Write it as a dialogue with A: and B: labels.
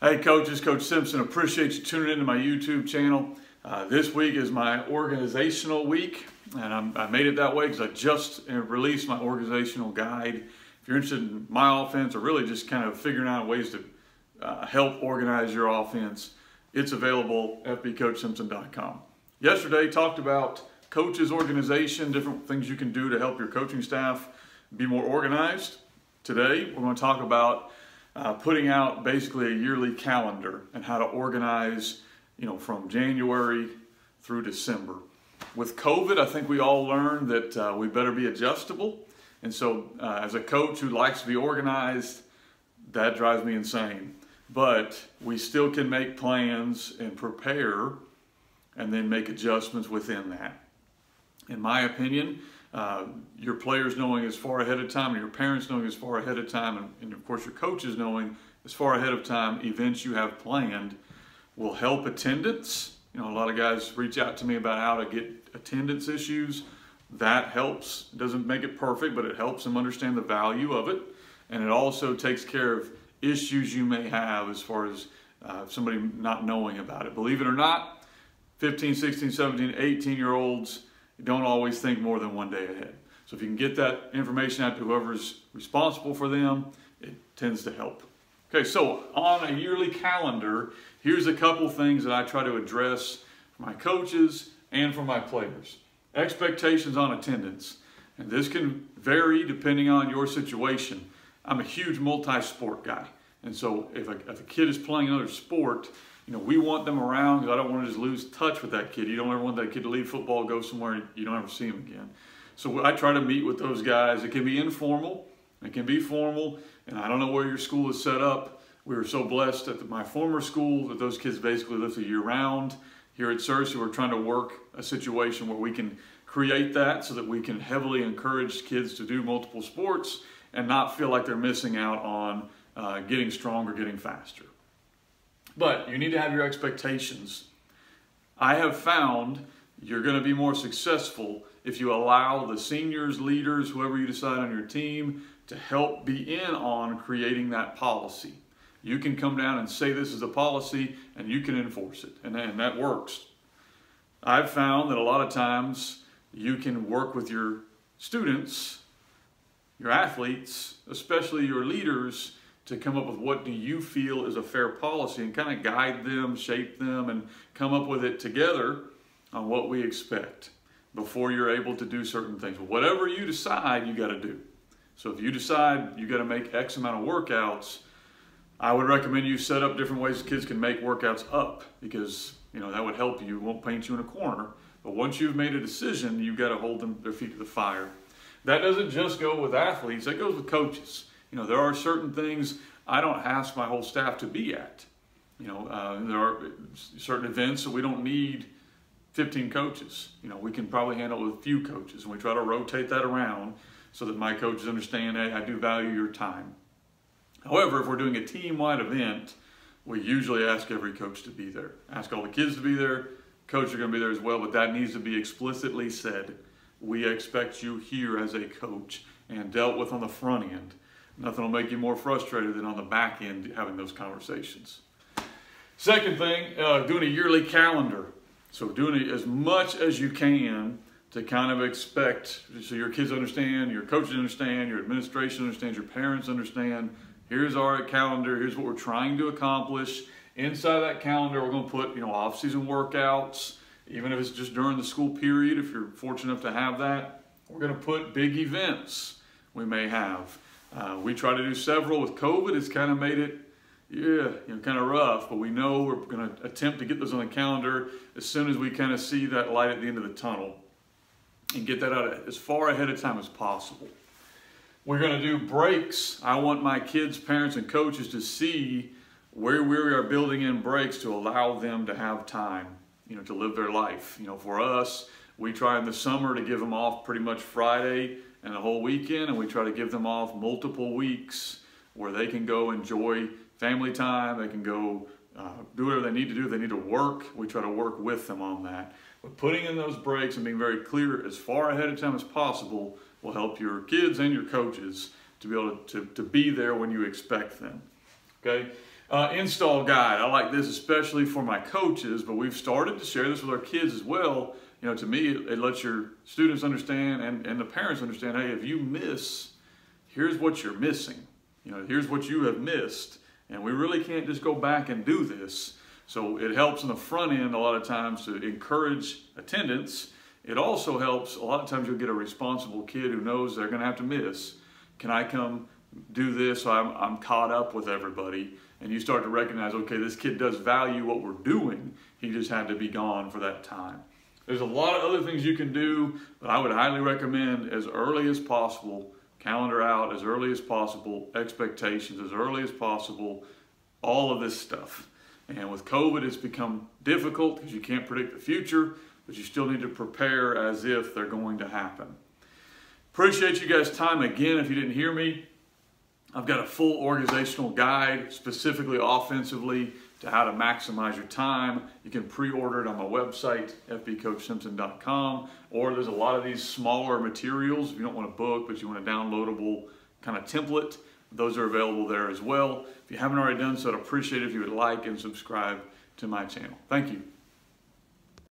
A: Hey coaches, Coach Simpson, appreciate you tuning into my YouTube channel. This week is my organizational week, and I made it that way because I just released my organizational guide. If you're interested in my offense or really just kind of figuring out ways to help organize your offense, it's available at fbcoachsimpson.com. Yesterday talked about coaches organization, different things you can do to help your coaching staff be more organized. Today we're going to talk about putting out basically a yearly calendar and how to organize, from January through December. With COVID, I think we all learned that we better be adjustable. And so as a coach who likes to be organized, that drives me insane. But we still can make plans and prepare and then make adjustments within that. In my opinion, your players knowing as far ahead of time, and your parents knowing as far ahead of time, and of course your coaches knowing as far ahead of time events you have planned will help attendance. A lot of guys reach out to me about how to get attendance issues. That helps. It doesn't make it perfect, but it helps them understand the value of it. And it also takes care of issues you may have as far as somebody not knowing about it. Believe it or not, 15, 16, 17, 18-year-olds don't always think more than one day ahead. So if you can get that information out to whoever's responsible for them, it tends to help. Okay, so on a yearly calendar, here's a couple things that I try to address for my coaches and for my players. Expectations on attendance. And this can vary depending on your situation. I'm a huge multi-sport guy. And so if a kid is playing another sport, we want them around because I don't want to just lose touch with that kid. You don't ever want that kid to leave football, go somewhere, and you don't ever see him again. So I try to meet with those guys. It can be informal. It can be formal. And I don't know where your school is set up. We were so blessed at my former school that those kids basically lived a year round. Here at Searcy, we're trying to work a situation where we can create that so that we can heavily encourage kids to do multiple sports and not feel like they're missing out on getting stronger, getting faster. But you need to have your expectations. I have found you're going to be more successful if you allow the seniors, leaders, whoever you decide on your team, to help be in on creating that policy. You can come down and say this is a policy and you can enforce it, and that works. I've found that a lot of times you can work with your students, your athletes, especially your leaders, to come up with what do you feel is a fair policy and kind of guide them, shape them, and come up with it together on what we expect before you're able to do certain things. Whatever you decide, you got to do. So if you decide you got to make X amount of workouts, I would recommend you set up different ways kids can make workouts up, because that would help you. It won't paint you in a corner. But once you've made a decision, you've got to hold their feet to the fire. That doesn't just go with athletes, that goes with coaches. There are certain things I don't ask my whole staff to be at. There are certain events that we don't need 15 coaches. We can probably handle it with a few coaches, and we try to rotate that around so that my coaches understand, hey, I do value your time. However, if we're doing a team-wide event, we usually ask every coach to be there. Ask all the kids to be there. Coaches are going to be there as well, but that needs to be explicitly said. We expect you here as a coach and dealt with on the front end. Nothing will make you more frustrated than on the back end having those conversations. Second thing, doing a yearly calendar. So doing it as much as you can to kind of expect, so your kids understand, your coaches understand, your administration understands, your parents understand. Here's our calendar, here's what we're trying to accomplish. Inside that calendar, we're going to put off-season workouts, even if it's just during the school period, if you're fortunate enough to have that. We're going to put big events we may have. We try to do several. With COVID, it's kind of made it, kind of rough, but we know we're going to attempt to get those on the calendar as soon as we kind of see that light at the end of the tunnel and get that out as far ahead of time as possible. We're going to do breaks. I want my kids, parents, and coaches to see where we are building in breaks to allow them to have time, to live their life. For us, we try in the summer to give them off pretty much Friday and the whole weekend, and we try to give them off multiple weeks where they can go enjoy family time, they can go do whatever they need to do. If they need to work, we try to work with them on that. But putting in those breaks and being very clear as far ahead of time as possible will help your kids and your coaches to be able to be there when you expect them. Okay? Install guide. I like this especially for my coaches, but we've started to share this with our kids as well. You know, to me, it lets your students understand and the parents understand, hey, if you miss, here's what you're missing. You know, here's what you have missed. And we really can't just go back and do this. So it helps on the front end a lot of times to encourage attendance. It also helps, a lot of times you'll get a responsible kid who knows they're going to have to miss. Can I come do this so I'm caught up with everybody? And you start to recognize, okay, this kid does value what we're doing. He just had to be gone for that time. There's a lot of other things you can do, but I would highly recommend as early as possible, calendar out as early as possible, expectations as early as possible, all of this stuff. And with COVID, it's become difficult because you can't predict the future, but you still need to prepare as if they're going to happen. Appreciate you guys' time again. If you didn't hear me, I've got a full organizational guide, specifically offensively, to how to maximize your time. You can pre-order it on my website, fbcoachsimpson.com, or there's a lot of these smaller materials. If you don't want a book, but you want a downloadable kind of template, those are available there as well. If you haven't already done so, I'd appreciate it if you would like and subscribe to my channel. Thank you.